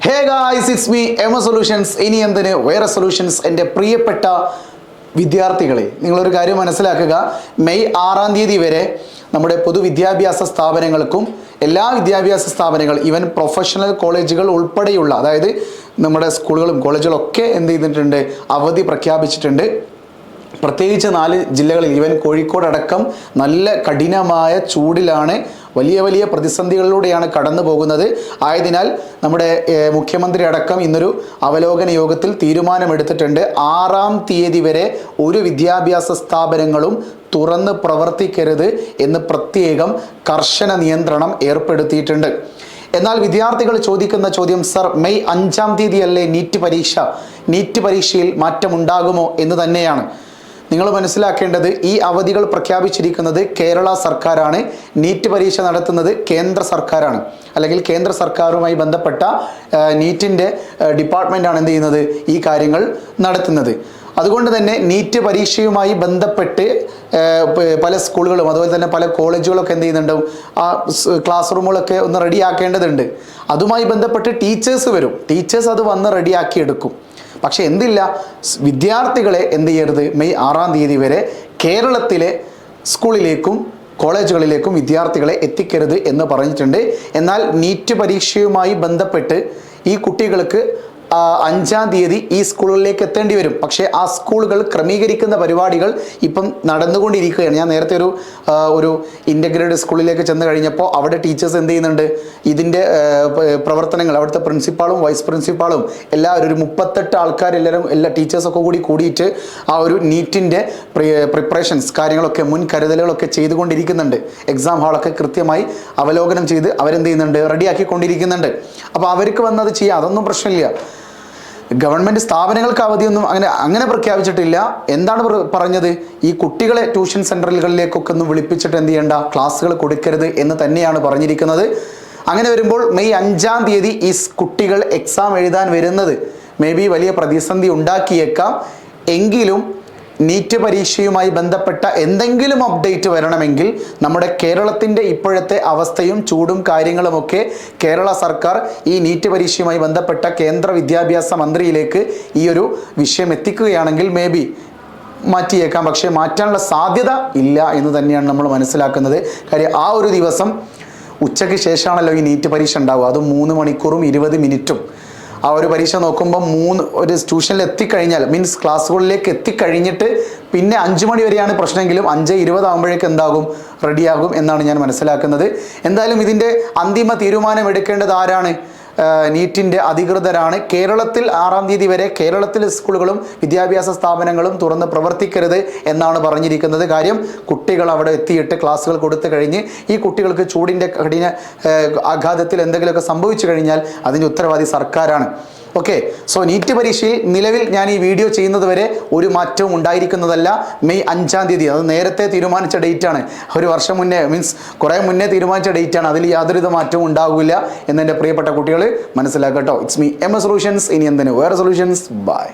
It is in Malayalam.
Hey guys, it's me Ema solutions. ഇനി എന്തിന് വേറെ സൊല്യൂഷൻസ്. എൻ്റെ പ്രിയപ്പെട്ട വിദ്യാർത്ഥികളെ, നിങ്ങളൊരു കാര്യം മനസ്സിലാക്കുക. മെയ് 6-ാം തീയതി വരെ നമ്മുടെ പൊതുവിദ്യാഭ്യാസ സ്ഥാപനങ്ങൾക്കും എല്ലാ വിദ്യാഭ്യാസ സ്ഥാപനങ്ങൾ, ഈവൻ പ്രൊഫഷണൽ കോളേജുകൾ ഉൾപ്പെടെയുള്ള, അതായത് നമ്മുടെ സ്കൂളുകളും കോളേജുകളൊക്കെ എന്ത് ചെയ്തിട്ടുണ്ട്, അവധി പ്രഖ്യാപിച്ചിട്ടുണ്ട്. പ്രത്യേകിച്ച് 4 ജില്ലകളിൽ, ഈവൻ കോഴിക്കോട് അടക്കം നല്ല കഠിനമായ ചൂടിലാണ്, വലിയ പ്രതിസന്ധികളിലൂടെയാണ് കടന്നു പോകുന്നത്. ആയതിനാൽ നമ്മുടെ മുഖ്യമന്ത്രി അടക്കം ഇന്നൊരു അവലോകന യോഗത്തിൽ തീരുമാനമെടുത്തിട്ടുണ്ട്. 6-ാം തീയതി വരെ ഒരു വിദ്യാഭ്യാസ സ്ഥാപനങ്ങളും തുറന്ന് പ്രവർത്തിക്കരുത് എന്ന് പ്രത്യേകം കർശന നിയന്ത്രണം ഏർപ്പെടുത്തിയിട്ടുണ്ട്. എന്നാൽ വിദ്യാർത്ഥികൾ ചോദിക്കുന്ന ചോദ്യം, സർ, മെയ് 5-ാം തീയതിയല്ലേ നീറ്റ് പരീക്ഷ, നീറ്റ് പരീക്ഷയിൽ മാറ്റമുണ്ടാകുമോ എന്ന് തന്നെയാണ്. നിങ്ങൾ മനസ്സിലാക്കേണ്ടത്, ഈ അവധികൾ പ്രഖ്യാപിച്ചിരിക്കുന്നത് കേരള സർക്കാരാണ്. നീറ്റ് പരീക്ഷ നടത്തുന്നത് കേന്ദ്ര സർക്കാരാണ്, അല്ലെങ്കിൽ കേന്ദ്ര സർക്കാരുമായി ബന്ധപ്പെട്ട നീറ്റിൻ്റെ ഡിപ്പാർട്ട്മെൻറ്റാണ് എന്ത് ചെയ്യുന്നത്, ഈ കാര്യങ്ങൾ നടത്തുന്നത്. അതുകൊണ്ട് തന്നെ നീറ്റ് പരീക്ഷയുമായി ബന്ധപ്പെട്ട് പല സ്കൂളുകളും അതുപോലെ തന്നെ പല കോളേജുകളൊക്കെ എന്ത് ചെയ്യുന്നുണ്ടാവും, ആ ക്ലാസ് റൂമുകളൊക്കെ ഒന്ന് റെഡിയാക്കേണ്ടതുണ്ട്. അതുമായി ബന്ധപ്പെട്ട് ടീച്ചേഴ്സ് വരും, ടീച്ചേഴ്സ് അത് വന്ന് റെഡിയാക്കിയെടുക്കും. പക്ഷെ എന്തില്ല, വിദ്യാർത്ഥികളെ എന്ത് ചെയ്യരുത്, മെയ് 6-ാം തീയതി വരെ കേരളത്തിലെ സ്കൂളിലേക്കും കോളേജുകളിലേക്കും വിദ്യാർത്ഥികളെ എത്തിക്കരുത് എന്ന് പറഞ്ഞിട്ടുണ്ട്. എന്നാൽ നീറ്റ് പരീക്ഷയുമായി ബന്ധപ്പെട്ട് ഈ കുട്ടികൾക്ക് 5-ാം തീയതി ഈ സ്കൂളുകളിലേക്ക് എത്തേണ്ടി വരും. പക്ഷേ ആ സ്കൂളുകൾ ക്രമീകരിക്കുന്ന പരിപാടികൾ ഇപ്പം നടന്നുകൊണ്ടിരിക്കുകയാണ്. ഞാൻ നേരത്തെ ഒരു ഇൻ്റഗ്രേറ്റഡ് സ്കൂളിലേക്ക് ചെന്ന് കഴിഞ്ഞപ്പോൾ അവിടെ ടീച്ചേഴ്സ് എന്ത് ചെയ്യുന്നുണ്ട്, ഇതിൻ്റെ പ്രവർത്തനങ്ങൾ, അവിടുത്തെ പ്രിൻസിപ്പാളും വൈസ് പ്രിൻസിപ്പാളും എല്ലാവരും ഒരു 38 ആൾക്കാരെല്ലാവരും എല്ലാ ടീച്ചേഴ്സൊക്കെ കൂടിയിട്ട് ആ ഒരു നീറ്റിൻ്റെ പ്രിപ്പറേഷൻസ് കാര്യങ്ങളൊക്കെ, മുൻ കരുതലുകളൊക്കെ ചെയ്തുകൊണ്ടിരിക്കുന്നുണ്ട്. എക്സാം ഹാളൊക്കെ കൃത്യമായി അവലോകനം ചെയ്ത് അവരെന്ത് ചെയ്യുന്നുണ്ട്, റെഡിയാക്കിക്കൊണ്ടിരിക്കുന്നുണ്ട്. അപ്പോൾ അവർക്ക് വന്നത് ചെയ്യാം, അതൊന്നും പ്രശ്നമില്ല. ഗവൺമെൻറ് സ്ഥാപനങ്ങൾക്ക് അവധിയൊന്നും അങ്ങനെ പ്രഖ്യാപിച്ചിട്ടില്ല. എന്താണ് പറഞ്ഞത്, ഈ കുട്ടികളെ ട്യൂഷൻ സെൻ്ററുകളിലേക്കൊക്കെ ഒന്ന് വിളിപ്പിച്ചിട്ട് എന്ത് ചെയ്യേണ്ട, ക്ലാസ്സുകൾ കൊടുക്കരുത് എന്ന് തന്നെയാണ് പറഞ്ഞിരിക്കുന്നത്. അങ്ങനെ വരുമ്പോൾ മെയ് 5-ാം തീയതി ഈ കുട്ടികൾ എക്സാം എഴുതാൻ വരുന്നത് മേ ബി വലിയ പ്രതിസന്ധി ഉണ്ടാക്കിയേക്കാം. എങ്കിലും നീറ്റ് പരീക്ഷയുമായി ബന്ധപ്പെട്ട എന്തെങ്കിലും അപ്ഡേറ്റ് വരണമെങ്കിൽ നമ്മുടെ കേരളത്തിൻ്റെ ഇപ്പോഴത്തെ അവസ്ഥയും ചൂടും കാര്യങ്ങളുമൊക്കെ കേരള സർക്കാർ ഈ നീറ്റ് പരീക്ഷയുമായി ബന്ധപ്പെട്ട കേന്ദ്ര വിദ്യാഭ്യാസ മന്ത്രിയിലേക്ക് ഈ ഒരു വിഷയം എത്തിക്കുകയാണെങ്കിൽ മേ ബി മാറ്റിയേക്കാം. പക്ഷേ മാറ്റാനുള്ള സാധ്യത ഇല്ല എന്ന് തന്നെയാണ് നമ്മൾ മനസ്സിലാക്കുന്നത്. കാര്യം ആ ഒരു ദിവസം ഉച്ചയ്ക്ക് ശേഷമാണല്ലോ ഈ നീറ്റ് പരീക്ഷ ഉണ്ടാവുക, അത് 3 മണിക്കൂറും 20 മിനിറ്റും. ആ ഒരു പരീക്ഷ നോക്കുമ്പോൾ ഒരു ട്യൂഷനിൽ എത്തിക്കഴിഞ്ഞാൽ, മീൻസ് ക്ലാസ്സുകളിലേക്ക് എത്തിക്കഴിഞ്ഞിട്ട് പിന്നെ 5 മണി വരെയാണ് പ്രശ്നമെങ്കിലും 5:20 ആകുമ്പോഴേക്ക് എന്താകും, റെഡിയാകും എന്നാണ് ഞാൻ മനസ്സിലാക്കുന്നത്. എന്തായാലും ഇതിൻ്റെ അന്തിമ തീരുമാനം എടുക്കേണ്ടത് ആരാണ്, നീറ്റിൻ്റെ അധികൃതരാണ്. കേരളത്തിൽ 6-ാം തീയതി വരെ കേരളത്തിലെ സ്കൂളുകളും വിദ്യാഭ്യാസ സ്ഥാപനങ്ങളും തുറന്ന് പ്രവർത്തിക്കരുത് എന്നാണ് പറഞ്ഞിരിക്കുന്നത്. കാര്യം, കുട്ടികൾ അവിടെ എത്തിയിട്ട് ക്ലാസ്സുകൾ കൊടുത്തു കഴിഞ്ഞ് ഈ കുട്ടികൾക്ക് ചൂടിൻ്റെ കഠിന ആഘാതത്തിൽ എന്തെങ്കിലുമൊക്കെ സംഭവിച്ചു കഴിഞ്ഞാൽ അതിൻ്റെ ഉത്തരവാദി സർക്കാരാണ്. ഓക്കെ, സോ നീറ്റ് പരീക്ഷയിൽ നിലവിൽ ഞാൻ ഈ വീഡിയോ ചെയ്യുന്നത് വരെ ഒരു മാറ്റവും ഉണ്ടായിരിക്കുന്നതല്ല. മെയ് 5-ാം തീയതി, അത് നേരത്തെ തീരുമാനിച്ച ഡേറ്റാണ്, ഒരു വർഷം മുന്നേ, മീൻസ് കുറേ മുന്നേ തീരുമാനിച്ച ഡേറ്റാണ്. അതിൽ യാതൊരുവിധ മാറ്റവും ഉണ്ടാകില്ല എന്നെൻ്റെ പ്രിയപ്പെട്ട കുട്ടികൾ മനസ്സിലാക്കട്ടോ. It's me Ema solutions. ഇനി എന്തിന് വേറെ സൊല്യൂഷൻസ്. ബൈ.